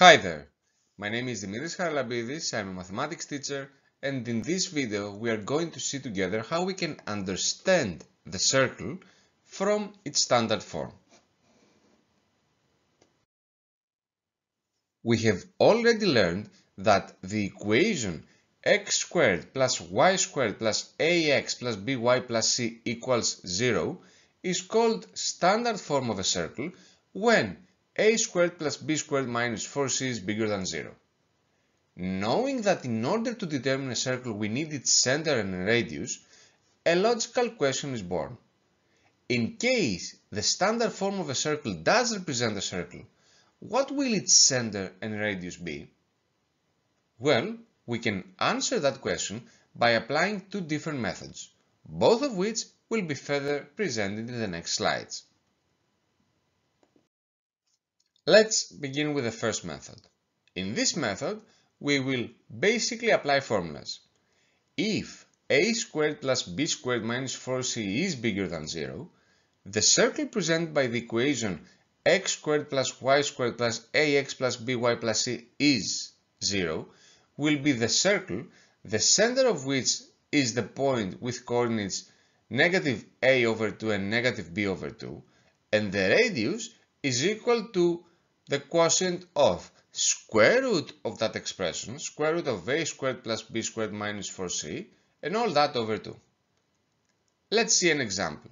Hi there, my name is Dimitris Charalambidis, I'm a mathematics teacher, and in this video we are going to see together how we can understand the circle from its standard form. We have already learned that the equation x squared plus y squared plus ax plus by plus c equals 0 is called standard form of a circle when a squared plus b squared minus 4c is bigger than 0. Knowing that in order to determine a circle we need its center and radius, a logical question is born. In case the standard form of a circle does represent a circle, what will its center and radius be? Well, we can answer that question by applying two different methods, both of which will be further presented in the next slides. Let's begin with the first method. In this method, we will basically apply formulas. If a squared plus b squared minus 4c is bigger than 0, the circle presented by the equation x squared plus y squared plus ax plus by plus c is 0 will be the circle, the center of which is the point with coordinates negative a over 2 and negative b over 2, and the radius is equal to the quotient of square root of that expression, square root of a squared plus b squared minus 4c, and all that over 2. Let's see an example.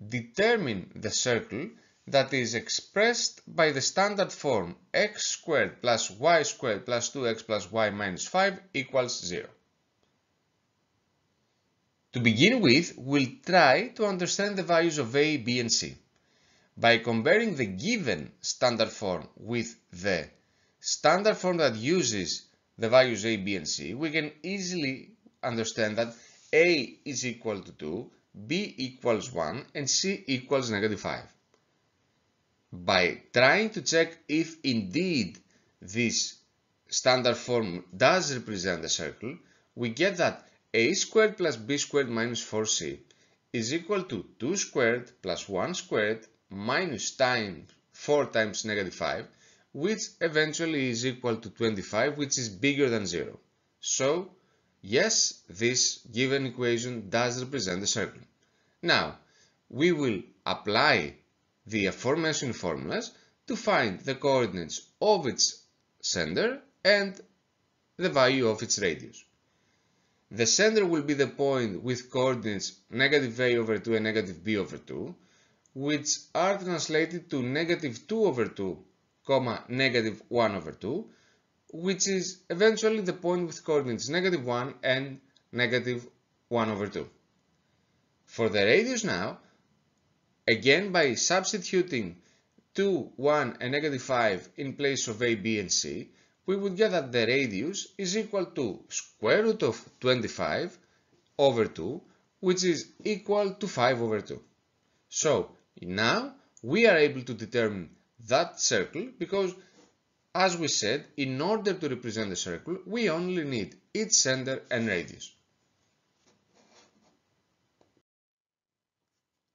Determine the circle that is expressed by the standard form x squared plus y squared plus 2x plus y minus 5 equals 0. To begin with, we'll try to understand the values of a, b, and c. By comparing the given standard form with the standard form that uses the values a, b, and c, we can easily understand that a is equal to 2, b equals 1, and c equals negative 5. By trying to check if indeed this standard form does represent a circle, we get that a squared plus b squared minus 4c is equal to 2 squared plus 1 squared minus 4 times negative 5, which eventually is equal to 25, which is bigger than 0. So, yes, this given equation does represent a circle. Now, we will apply the aforementioned formulas to find the coordinates of its center and the value of its radius. The center will be the point with coordinates negative a over 2 and negative b over 2, which are translated to negative 2 over 2, negative 1 over 2, which is eventually the point with coordinates negative 1 and negative 1 over 2. For the radius now, again by substituting 2, 1 and negative 5 in place of a, b and c, we would get that the radius is equal to square root of 25 over 2, which is equal to 5 over 2. So, now we are able to determine that circle because, as we said, in order to represent a circle, we only need its center and radius.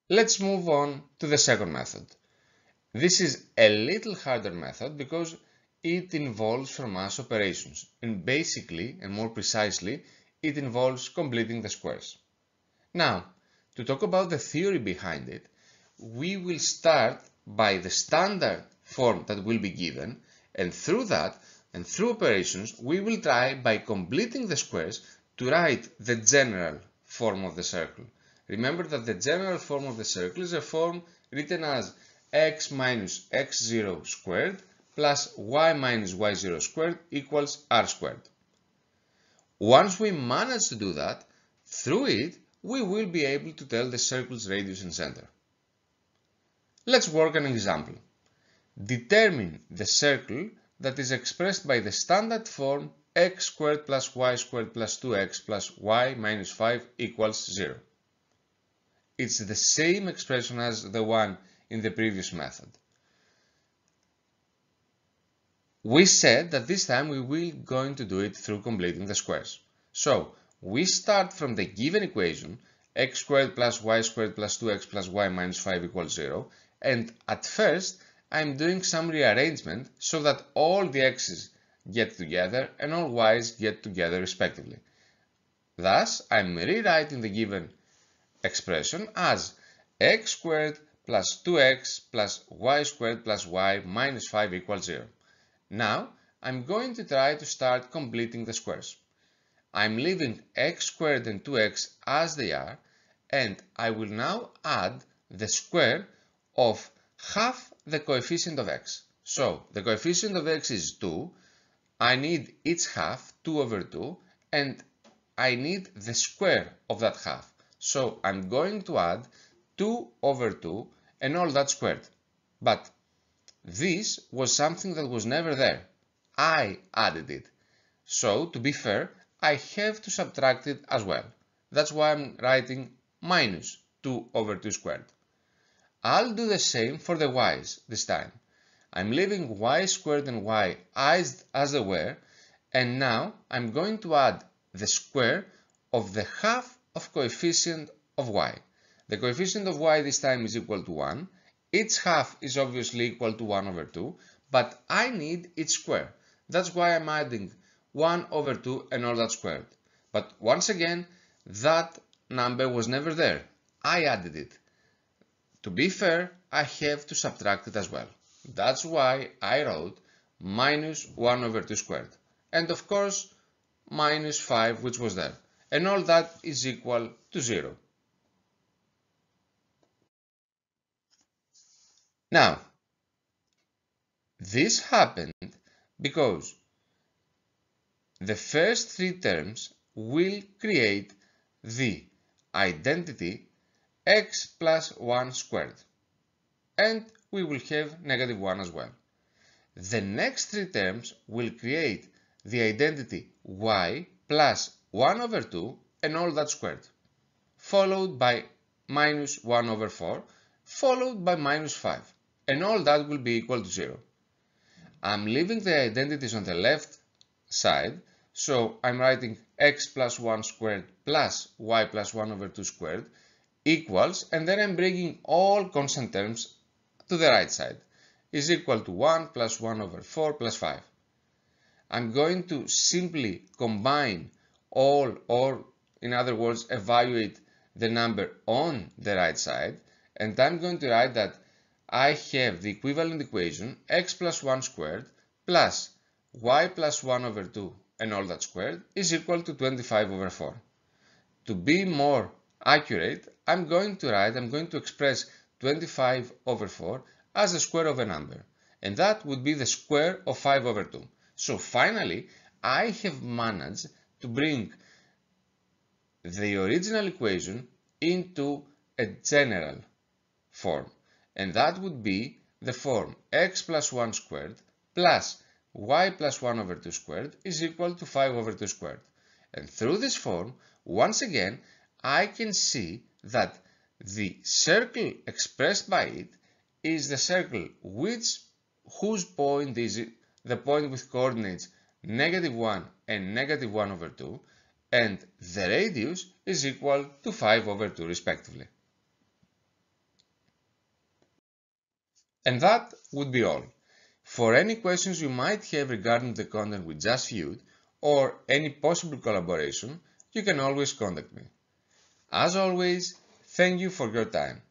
Let's move on to the second method. This is a little harder method because it involves from us operations, and basically, and more precisely, it involves completing the squares. Now, to talk about the theory behind it, we will start by the standard form that will be given, and through that, and through operations, we will try by completing the squares to write the general form of the circle. Remember that the general form of the circle is a form written as x minus x0 squared plus y minus y0 squared equals r squared. Once we manage to do that, through it, we will be able to tell the circle's radius and center. Let's work an example. Determine the circle that is expressed by the standard form x squared plus y squared plus 2x plus y minus 5 equals 0. It's the same expression as the one in the previous method. We said that this time we will going to do it through completing the squares. So, we start from the given equation x squared plus y squared plus 2x plus y minus 5 equals 0, and at first I'm doing some rearrangement so that all the x's get together and all y's get together respectively. Thus, I'm rewriting the given expression as x squared plus 2x plus y squared plus y minus 5 equals 0. Now, I'm going to try to start completing the squares. I'm leaving x squared and 2x as they are, and I will now add the square of half the coefficient of x. So, the coefficient of x is 2, I need its half, 2 over 2, and I need the square of that half. So, I'm going to add 2 over 2 and all that squared. But this was something that was never there. I added it. So, to be fair, I have to subtract it as well. That's why I'm writing minus 2 over 2 squared. I'll do the same for the y's this time. I'm leaving y squared and y as they were, and now I'm going to add the square of the half of coefficient of y. The coefficient of y this time is equal to 1. Its half is obviously equal to 1 over 2, but I need its square. That's why I'm adding 1 over 2 and all that squared. But once again, that number was never there. I added it. To be fair, I have to subtract it as well. That's why I wrote minus 1 over 2 squared. And of course, minus 5, which was there. And all that is equal to 0. Now, this happened because the first three terms will create the identity x plus 1 squared, and we will have negative 1 as well. The next three terms will create the identity y plus 1 over 2 and all that squared, followed by minus 1 over 4, followed by minus 5, and all that will be equal to 0. I'm leaving the identities on the left side, so I'm writing x plus 1 squared plus y plus 1 over 2 squared equals, and then I'm bringing all constant terms to the right side, is equal to 1 plus 1 over 4 plus 5. I'm going to simply combine all, or in other words, evaluate the number on the right side, and I'm going to write that I have the equivalent equation x plus 1 squared plus y plus 1 over 2 and all that squared is equal to 25 over 4. To be more accurate, I'm going to express 25 over 4 as the square of a number, and that would be the square of 5 over 2. So finally, I have managed to bring the original equation into a general form, and that would be the form x plus 1 squared plus y plus 1 over 2 squared is equal to 5 over 2 squared. And through this form, once again, I can see that the circle expressed by it is the circle whose point is the point with coordinates negative 1 and negative 1 over 2, and the radius is equal to 5 over 2 respectively. And that would be all. For any questions you might have regarding the content we just viewed, or any possible collaboration, you can always contact me. As always, thank you for your time.